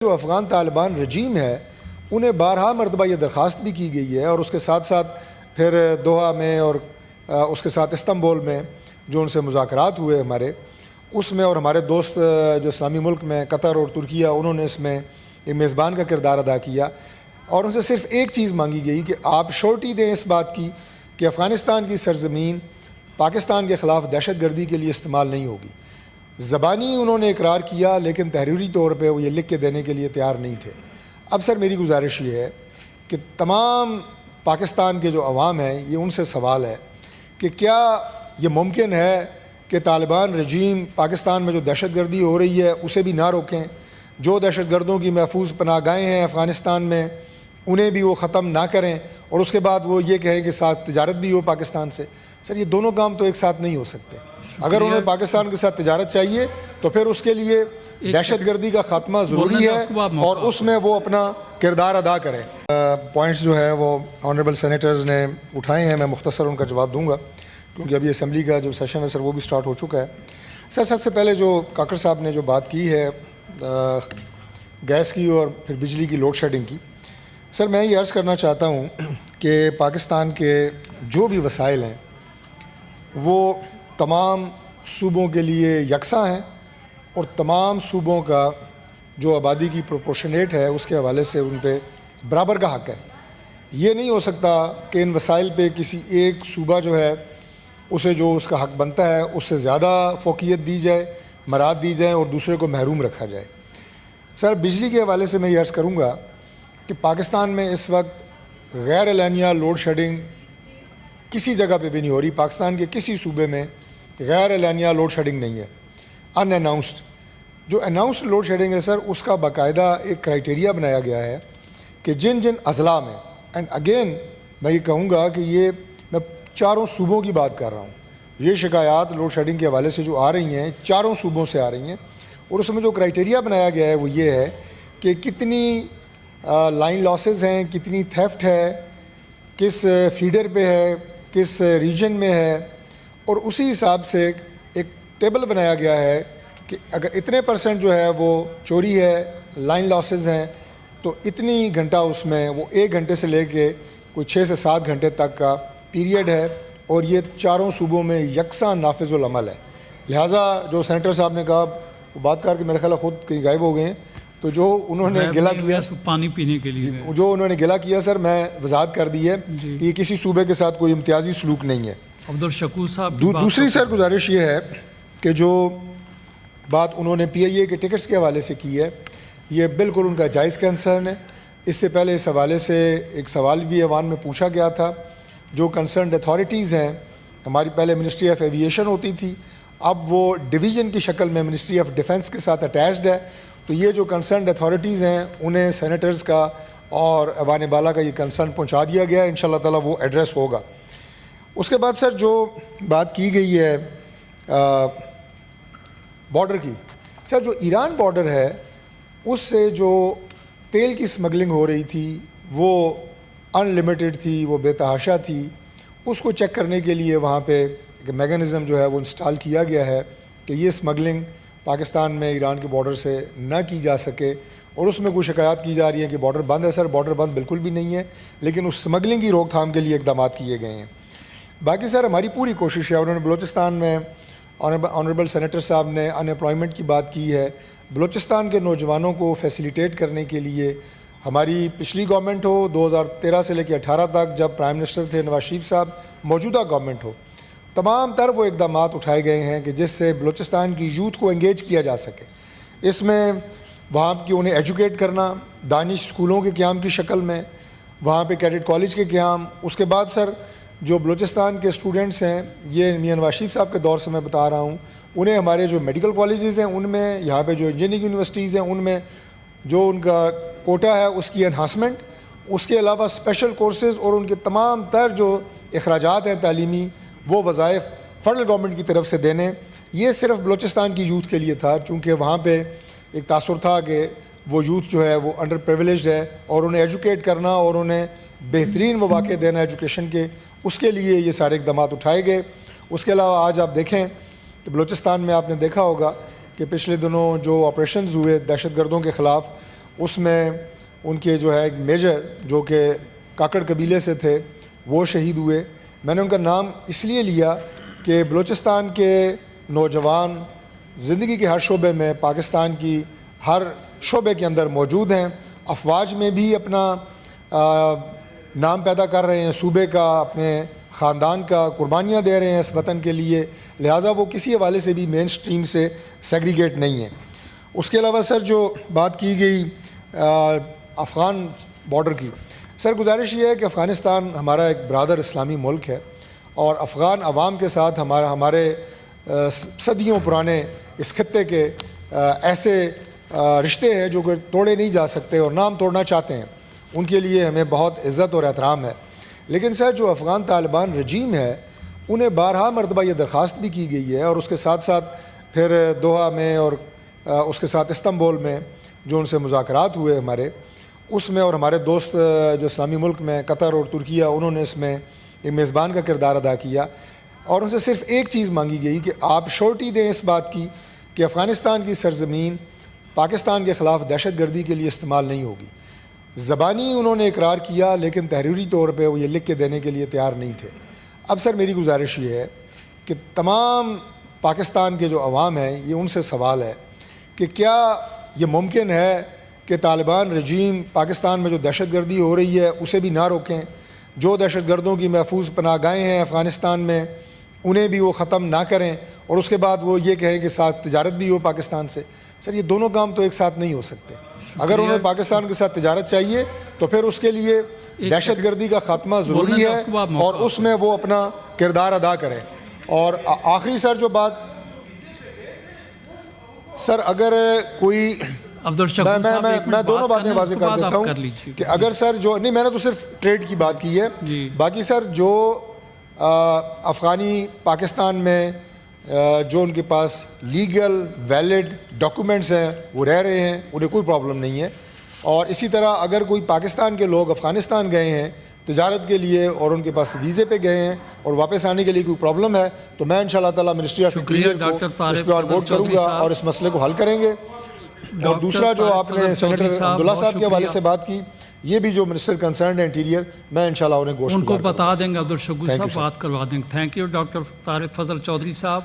جو افغان طالبان رجیم ہے انہیں بارہا مرتبہ یہ درخواست بھی کی گئی ہے، اور اس کے ساتھ ساتھ پھر دوحہ میں اور اس کے ساتھ استنبول میں جو ان سے مذاکرات ہوئے ہمارے، اس میں اور ہمارے دوست جو اسلامی ملک میں قطر اور ترکیہ، انہوں نے اس میں ایک میزبان کا کردار ادا کیا، اور ان سے صرف ایک چیز مانگی گئی کہ آپ شورٹی دیں اس بات کی کہ افغانستان کی سرزمین پاکستان کے خلاف دہشت گردی کے لیے استعمال نہیں ہوگی۔ زبانی انہوں نے اقرار کیا، لیکن تحریری طور پہ وہ یہ لکھ کے دینے کے لیے تیار نہیں تھے۔ اب سر میری گزارش یہ ہے کہ تمام پاکستان کے جو عوام ہیں، یہ ان سے سوال ہے کہ کیا یہ ممکن ہے کہ طالبان رجیم پاکستان میں جو دہشت گردی ہو رہی ہے اسے بھی نہ روکیں، جو دہشت گردوں کی محفوظ پناہ گاہیں ہیں افغانستان میں انہیں بھی وہ ختم نہ کریں، اور اس کے بعد وہ یہ کہیں کہ ساتھ تجارت بھی ہو پاکستان سے؟ سر یہ دونوں کام تو ایک ساتھ نہیں ہو سکتے۔ اگر انہیں پاکستان کے ساتھ تجارت چاہیے تو پھر اس کے لیے دہشت گردی کا خاتمہ ضروری ہے، اور اس میں وہ اپنا کردار ادا کریں۔ پوائنٹس جو ہے وہ آنریبل سینیٹرز نے اٹھائے ہیں، میں مختصر ان کا جواب دوں گا کیونکہ ابھی اسمبلی کا جو سیشن ہے سر وہ بھی سٹارٹ ہو چکا ہے۔ سر سب سے پہلے جو کاکڑ صاحب نے جو بات کی ہے گیس کی اور پھر بجلی کی لوڈ شیڈنگ کی، سر میں یہ عرض کرنا چاہتا ہوں کہ پاکستان کے جو بھی وسائل ہیں وہ تمام صوبوں کے لیے یکساں ہیں، اور تمام صوبوں کا جو آبادی کی پروپورشنیٹ ہے اس کے حوالے سے ان پہ برابر کا حق ہے۔ یہ نہیں ہو سکتا کہ ان وسائل پہ کسی ایک صوبہ جو ہے اسے جو اس کا حق بنتا ہے اس سے زیادہ فوقیت دی جائے، مراد دی جائیں، اور دوسرے کو محروم رکھا جائے۔ سر بجلی کے حوالے سے میں یہ عرض کروں گا کہ پاکستان میں اس وقت غیر اعلانیہ لوڈ شیڈنگ کسی جگہ پہ بھی نہیں ہو رہی۔ پاکستان کے کسی صوبے میں غیر اعلانیہ لوڈ شیڈنگ نہیں ہے، ان اناؤنسڈ۔ جو اناؤنسڈ لوڈ شیڈنگ ہے سر اس کا باقاعدہ ایک کرائٹیریا بنایا گیا ہے کہ جن جن اضلاع میں، اینڈ اگین میں یہ کہوں گا کہ یہ میں چاروں صوبوں کی بات کر رہا ہوں، یہ شکایات لوڈ شیڈنگ کے حوالے سے جو آ رہی ہیں چاروں صوبوں سے آ رہی ہیں، اور اس میں جو کرائٹیریا بنایا گیا ہے وہ یہ ہے کہ کتنی لائن لاسز ہیں، کتنی تھیفٹ ہے، کس فیڈر پہ ہے، کس ریجن میں ہے، اور اسی حساب سے ایک ٹیبل بنایا گیا ہے کہ اگر اتنے پرسنٹ جو ہے وہ چوری ہے، لائن لاسز ہیں، تو اتنی گھنٹہ اس میں وہ 1 گھنٹے سے لے کے کوئی 6 سے 7 گھنٹے تک کا پیریڈ ہے، اور یہ چاروں صوبوں میں یکساں نافذ العمل ہے۔ لہٰذا جو سینیٹر صاحب نے کہا وہ بات کر کے میرے خیال خود کہیں غائب ہو گئے ہیں، تو جو انہوں نے گلا کیا پانی پینے کے لیے جو انہوں نے گلا کیا سر میں وضاحت کر دی ہے کہ یہ کسی صوبے کے ساتھ کوئی امتیازی سلوک نہیں ہے۔ عبدالشکور صاحب دوسری سر گزارش یہ ہے کہ جو بات انہوں نے پی آئی اے کے ٹکٹس کے حوالے سے کی ہے یہ بالکل ان کا جائز کنسرن ہے۔ اس سے پہلے اس حوالے سے ایک سوال بھی ایوان میں پوچھا گیا تھا۔ جو کنسرنڈ اتھارٹیز ہیں، ہماری پہلے منسٹری آف ایویشن ہوتی تھی، اب وہ ڈویژن کی شکل میں منسٹری آف ڈیفنس کے ساتھ اٹیچڈ ہے، تو یہ جو کنسرنڈ اتھارٹیز ہیں انہیں سینیٹرز کا اور ایوان بالا کا یہ کنسرن پہنچا دیا گیا ہے، انشاءاللہ تعالیٰ وہ ایڈریس ہوگا۔ اس کے بعد سر جو بات کی گئی ہے بارڈر کی، سر جو ایران بارڈر ہے اس سے جو تیل کی سمگلنگ ہو رہی تھی وہ ان لمیٹڈ تھی، وہ بے تحاشا تھی۔ اس کو چیک کرنے کے لیے وہاں پہ ایک میکانزم جو ہے وہ انسٹال کیا گیا ہے کہ یہ سمگلنگ پاکستان میں ایران کے بارڈر سے نہ کی جا سکے، اور اس میں کوئی شکایات کی جا رہی ہیں کہ بارڈر بند ہے۔ سر بارڈر بند بالکل بھی نہیں ہے، لیکن اس سمگلنگ کی روک تھام کے لیے اقدامات کیے گئے ہیں۔ باقی سر ہماری پوری کوشش ہے، انہوں نے بلوچستان میں آنریبل سینیٹر صاحب نے ان امپلائمنٹ کی بات کی ہے، بلوچستان کے نوجوانوں کو فیسیلیٹیٹ کرنے کے لیے ہماری پچھلی گورنمنٹ ہو 2013 سے لے کے 18 تک جب پرائم منسٹر تھے نواز شریف صاحب، موجودہ گورنمنٹ ہو، تمام تر وہ اقدامات اٹھائے گئے ہیں کہ جس سے بلوچستان کی یوتھ کو انگیج کیا جا سکے۔ اس میں وہاں کی انہیں ایجوکیٹ کرنا دانش اسکولوں کے قیام کی شکل میں، وہاں پہ کیڈٹ کالج کے قیام، اس کے بعد سر جو بلوچستان کے اسٹوڈنٹس ہیں، یہ میاں نواز شریف صاحب کے دور سے میں بتا رہا ہوں، انہیں ہمارے جو میڈیکل کالجز ہیں ان میں، یہاں پہ جو انجینئرنگ یونیورسٹیز ہیں ان میں جو ان کا کوٹا ہے اس کی انہانسمنٹ، اس کے علاوہ اسپیشل کورسز اور ان کے تمام تر جو اخراجات ہیں تعلیمی وہ وظائف فیڈرل گورنمنٹ کی طرف سے دینے۔ یہ صرف بلوچستان کی یوتھ کے لیے تھا، چونکہ وہاں پہ ایک تاثر تھا کہ وہ یوتھ جو ہے وہ انڈر پریویلیجڈ ہے، اور انہیں ایجوکیٹ کرنا اور انہیں بہترین مواقع دینا ایجوکیشن کے، اس کے لیے یہ سارے اقدامات اٹھائے گئے۔ اس کے علاوہ آج آپ دیکھیں کہ بلوچستان میں آپ نے دیکھا ہوگا کہ پچھلے دنوں جو آپریشنز ہوئے دہشت گردوں کے خلاف، اس میں ان کے جو ہے ایک میجر جو کہ کاکڑ قبیلے سے تھے وہ شہید ہوئے. میں نے ان کا نام اس لیے لیا کہ بلوچستان کے نوجوان زندگی کے ہر شعبے میں پاکستان کی ہر شعبے کے اندر موجود ہیں, افواج میں بھی اپنا نام پیدا کر رہے ہیں, صوبے کا, اپنے خاندان کا قربانیاں دے رہے ہیں اس وطن کے لیے, لہٰذا وہ کسی حوالے سے بھی مین سٹریم سے سیگریگیٹ نہیں ہیں. اس کے علاوہ سر جو بات کی گئی افغان بارڈر کی, سر گزارش یہ ہے کہ افغانستان ہمارا ایک برادر اسلامی ملک ہے اور افغان عوام کے ساتھ ہمارے صدیوں پرانے اس خطے کے ایسے رشتے ہیں جو کہ توڑے نہیں جا سکتے اور نہ ہم توڑنا چاہتے ہیں. ان کے لیے ہمیں بہت عزت اور احترام ہے. لیکن سر جو افغان طالبان رجیم ہے انہیں بارہا مرتبہ یہ درخواست بھی کی گئی ہے اور اس کے ساتھ ساتھ پھر دوحہ میں اور اس کے ساتھ استنبول میں جو ان سے مذاکرات ہوئے ہمارے, اس میں اور ہمارے دوست جو اسلامی ملک میں قطر اور ترکیہ انہوں نے اس میں ایک میزبان کا کردار ادا کیا اور ان سے صرف ایک چیز مانگی گئی کہ آپ شورٹی دیں اس بات کی کہ افغانستان کی سرزمین پاکستان کے خلاف دہشت گردی کے لیے استعمال نہیں ہوگی. زبانی انہوں نے اقرار کیا لیکن تحریری طور پہ وہ یہ لکھ کے دینے کے لیے تیار نہیں تھے. اب سر میری گزارش یہ ہے کہ تمام پاکستان کے جو عوام ہیں یہ ان سے سوال ہے کہ کیا یہ ممکن ہے کہ طالبان رجیم پاکستان میں جو دہشت گردی ہو رہی ہے اسے بھی نہ روکیں, جو دہشت گردوں کی محفوظ پناہ گاہیں ہیں افغانستان میں انہیں بھی وہ ختم نہ کریں اور اس کے بعد وہ یہ کہیں کہ ساتھ تجارت بھی ہو پاکستان سے. سر یہ دونوں کام تو ایک ساتھ نہیں ہو سکتے. اگر انہیں پاکستان کے ساتھ تجارت چاہیے تو پھر اس کے لیے دہشت گردی کا خاتمہ ضروری ہے اور اس میں وہ اپنا کردار ادا کریں. اور آخری سر جو بات سر اگر کوئی میں دونوں باتیں واضح کر دیتا ہوں کہ اگر سر جو نہیں میں نے تو صرف ٹریڈ کی بات کی ہے, باقی سر جو افغانی پاکستان میں جو ان کے پاس لیگل ویلڈ ڈاکومنٹس ہیں وہ رہ رہے ہیں, انہیں کوئی پرابلم نہیں ہے. اور اسی طرح اگر کوئی پاکستان کے لوگ افغانستان گئے ہیں تجارت کے لیے اور ان کے پاس ویزے پہ گئے ہیں اور واپس آنے کے لیے کوئی پرابلم ہے تو میں انشاءاللہ تعالیٰ منسٹری آف انٹیریئر کو اس پہ اور ووٹ کروں گا اور اس مسئلے کو حل کریں گے. اور دوسرا جو آپ نے سینیٹر عبداللہ صاحب کے حوالے سے بات کی, یہ بھی جو منسٹر کنسرنڈ ہے انٹیریئر, میں انشاءاللہ انہیں گوشت ان کو بتا دیں گے. عبدالشکور صاحب بات کروا دیں گے. تھینک یو ڈاکٹر طارق فضل چودھری صاحب.